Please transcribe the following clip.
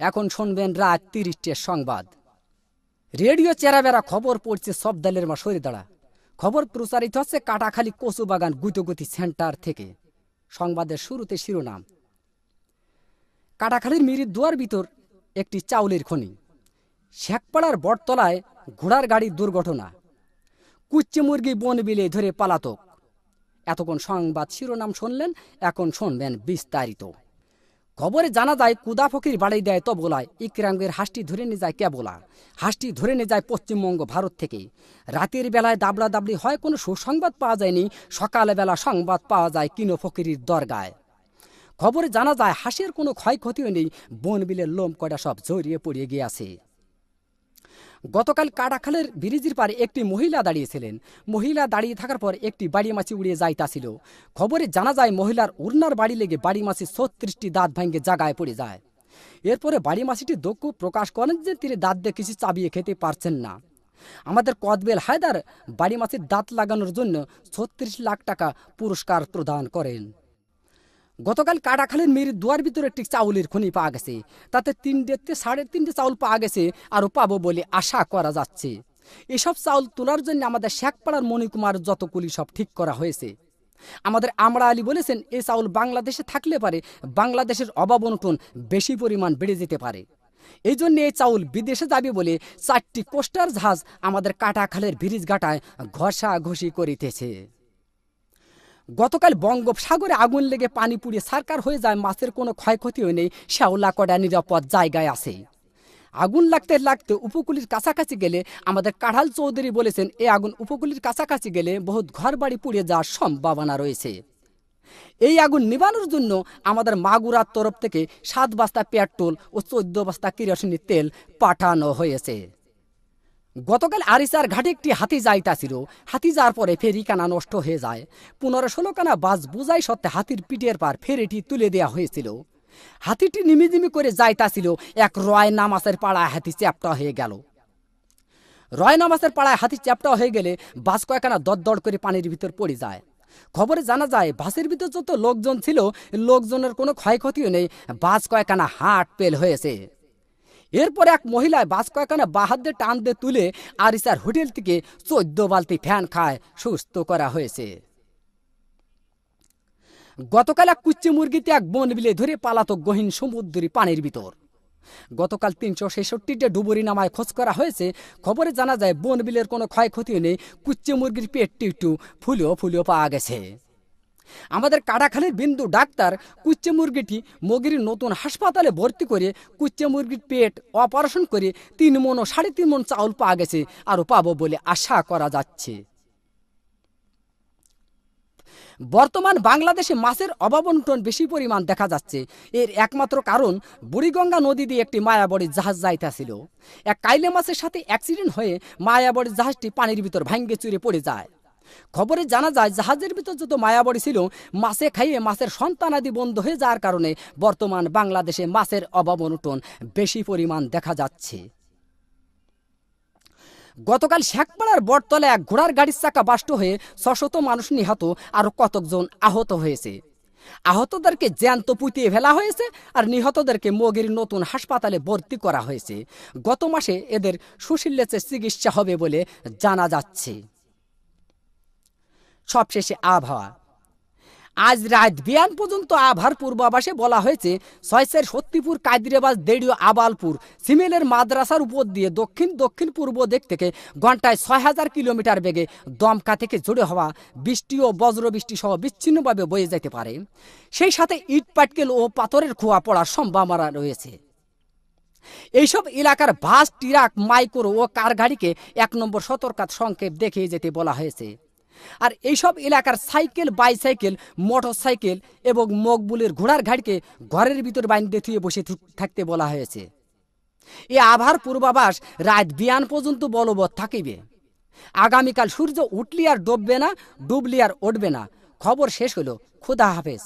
এখন শুনবেন রাত ৩০টার সংবাদ। রেডিও চেরাবেরা খবর পড়ছে সব দলের মা সরে দাঁড়া। খবর প্রচারিত হচ্ছে কাটাখালী কচুবাগান গুতগুতি সেন্টার থেকে। সংবাদের শুরুতে শিরোনাম। কাটাখালীর মিরির দুয়ার ভিতর একটি চাউলের খনি। শেখপাড়ার বটতলায় ঘোড়ার গাড়ির দুর্ঘটনা। কুচ্চে মুরগি বন বিলে ধরে পালাতক। এতক্ষণ সংবাদ শিরোনাম শুনলেন, এখন শুনবেন বিস্তারিত। খবরে জানা যায় কুদা ফকির বাড়ি দেয় তবলায়, ইকরাঙ্গের হাঁসটি ধরে নিয়ে যায় কেবলা। হাঁসটি ধরে নিয়ে যায় পশ্চিমবঙ্গ ভারত থেকে। রাতের বেলায় দাবলা দাবলি হয়, কোনো সুসংবাদ পাওয়া যায়নি। সকালবেলা সংবাদ পাওয়া যায় কিনো ফকিরির দরগায়। খবরে জানা যায় হাঁসের কোনো ক্ষয়ক্ষতিও নেই, বন বিলের লোম কয়টা সব জড়িয়ে পড়িয়ে গিয়েছে। গতকাল কাটাখালের ব্রিজের পারে একটি মহিলা দাঁড়িয়েছিলেন। মহিলা দাঁড়িয়ে থাকার পর একটি বাড়ি মাছি উড়িয়ে যাইতাছিল। খবরে জানা যায় মহিলার উড়নার বাড়ি লেগে বাড়ি মাছি ৩৬টি দাঁত ভাঙ্গে জায়গায় পড়ে যায়। এরপরে বাড়ি মাছিটি দুঃখ প্রকাশ করেন যে তিনি দাঁত দিয়ে কিছু চাবিয়ে খেতে পারছেন না। আমাদের কদবেল হায়দার বাড়ি মাছির দাঁত লাগানোর জন্য ৩৬ লাখ টাকা পুরস্কার প্রদান করেন। গতকাল কাটাখালীর মেয়ের দুয়ার ভিতরে একটি চাউলের খনি পাওয়া গেছে। তাতে ৩.৫ চাউল পাওয়া গেছে, আরও পাবো বলে আশা করা যাচ্ছে। এসব চাউল তোলার জন্য আমাদের শেখপাড়ার মণিকুমার যতগুলি সব ঠিক করা হয়েছে। আমাদের আমরা আলী বলেছেন এই চাউল বাংলাদেশে থাকলে পারে বাংলাদেশের অভাব অনটন বেশি পরিমাণ বেড়ে যেতে পারে। এই জন্য এই চাউল বিদেশে যাবে বলে ৪টি কোস্টার জাহাজ আমাদের কাটাখালের ব্রিজ ঘাটায় ঘষাঘষি করিতেছে। গতকাল বঙ্গোপসাগরে আগুন লেগে পানি পুড়িয়ে সারকার হয়ে যায়, মাছের কোনো ক্ষয়ক্ষতিও নেই, শ্যাওলাকড়া নিরাপদ জায়গায় আছে। আগুন লাগতে লাগতে উপকূলের কাছাকাছি গেলে আমাদের কাঁঠাল চৌধুরী বলেছেন এই আগুন উপকূলের কাছাকাছি গেলে বহুত ঘর বাড়ি পুড়িয়ে যাওয়ার সম্ভাবনা রয়েছে। এই আগুন নিবানোর জন্য আমাদের মাগুরার তরফ থেকে ৭ বস্তা পেট্রোল ও ১৪ বস্তা কেরোসিনের তেল পাঠানো হয়েছে। গতকাল আরিচার ঘাটে একটি হাতি যাইতাছিল। হাতি যাওয়ার পরে ফেরিখানা নষ্ট হয়ে যায়। ১৫-১৬ খানা বাস বুঝাই সত্ত্বে হাতির পিঠের পার ফেরিটি তুলে দেওয়া হয়েছিল। হাতিটি নিমিজিমি করে যাইতাছিল, এক রয় নামাজের পাড়ায় হাতি চ্যাপ্টা হয়ে গেল। রয় নামাজের পাড়ায় হাতি চ্যাপ্টা হয়ে গেলে বাস কয়েকখানা দরদর করে পানির ভিতর পড়ে যায়। খবরে জানা যায় বাসের ভিতর যত লোকজন ছিল লোকজনের কোনো ক্ষয়ক্ষতিও নেই, বাস কয়েকখানা হাট পেল হয়েছে। এরপরে এক মহিলায় বাস কয়েকখানা বাহাত দিয়ে টান দিয়ে তুলে আরিচার হোটেল থেকে ১৪ বালতি ফ্যান খায় সুস্থ করা হয়েছে। গতকাল এক কুচ্চি মুরগিতে এক বন বিলে ধরে পালাতক গহীন সমুদ্রী পানির ভিতর। গতকাল ৩৬৬টা ডুবুরি নামায় খোঁজ করা হয়েছে। খবরে জানা যায় বন বিলের কোনো ক্ষয়ক্ষতিও নেই, কুচ্চি মুরগির পেটটি একটু ফুলিও পাওয়া গেছে। আমাদের কাটাখালীর বিন্দু ডাক্তার কুচ্চে মুরগিটি মগির নতুন হাসপাতালে ভর্তি করে কুচ্চে মুরগির পেট অপারেশন করে ৩ মণ ও ৩.৫ মণ চাউল পাওয়া গেছে, আরও পাবো বলে আশা করা যাচ্ছে। বর্তমান বাংলাদেশে মাছের অভাবন্টন বেশি পরিমাণ দেখা যাচ্ছে। এর একমাত্র কারণ বুড়িগঙ্গা নদী দিয়ে একটি মায়াবড়ির জাহাজ যাইতেছিল। এক কাইলে মাছের সাথে অ্যাক্সিডেন্ট হয়ে মায়াবড়ির জাহাজটি পানির ভিতর ভাঙ্গে চুরে পড়ে যায়। খবরে জানা যায় জাহাজের ভিতর যত মায়াবড়ি ছিল মাছে খাইয়ে মাছের সন্তানাদি বন্ধ হয়ে যাওয়ার কারণে বর্তমান বাংলাদেশে মাছের অভাব অনটন বেশি পরিমাণ দেখা যাচ্ছে। গতকাল শেখপাড়ার বটতলায় এক ঘোড়ার গাড়ির চাকা বাষ্ট হয়ে ৬০০ মানুষ নিহত, আরও কতকজন আহত হয়েছে। আহতদেরকে জ্যান্ত পুঁতিয়ে ফেলা হয়েছে আর নিহতদেরকে মগির নতুন হাসপাতালে ভর্তি করা হয়েছে। গত মাসে এদের সুশীলের চিকিৎসা হবে বলে জানা যাচ্ছে। সবশেষে আবহাওয়া। আজ রাত বিয়ান পর্যন্ত আবহাওয়ার পূর্বাভাসে বলা হয়েছে ৬ সত্যিপুর, কাদিরাবাজ, দেড়িয়া, আবালপুর, সিমেলের মাদ্রাসার উপর দিয়ে দক্ষিণ পূর্ব দিক থেকে ঘন্টায় ৬০০০ কিলোমিটার বেগে দমকা থেকে জোরে হওয়া বৃষ্টি ও বজ্রবৃষ্টি সহ বিচ্ছিন্নভাবে বয়ে যেতে পারে। সেই সাথে ইট পাটকেল ও পাথরের খোয়া পড়ার সম্ভাবনা রয়েছে। এইসব এলাকার বাস, ট্রাক, মাইক্রো ও কার গাড়িকে ১ নম্বর সতর্কতা সংকেত দেখিয়ে যেতে বলা হয়েছে। আর এইসব এলাকার সাইকেল, বাইসাইকেল, মোটর সাইকেল এবং মকবুলের ঘোড়ার গাড়িকে ঘরের ভিতর বাইন্ধে থুয়ে বসে থাকতে বলা হয়েছে। এই আবহাওয়ার পূর্বাভাস রাত বিয়ান পর্যন্ত বলবৎ থাকিবে। আগামীকাল সূর্য উঠলি আর ডুববে না, ডুবলি আর উঠবে না। খবর শেষ হলো। খোদা হাফেজ।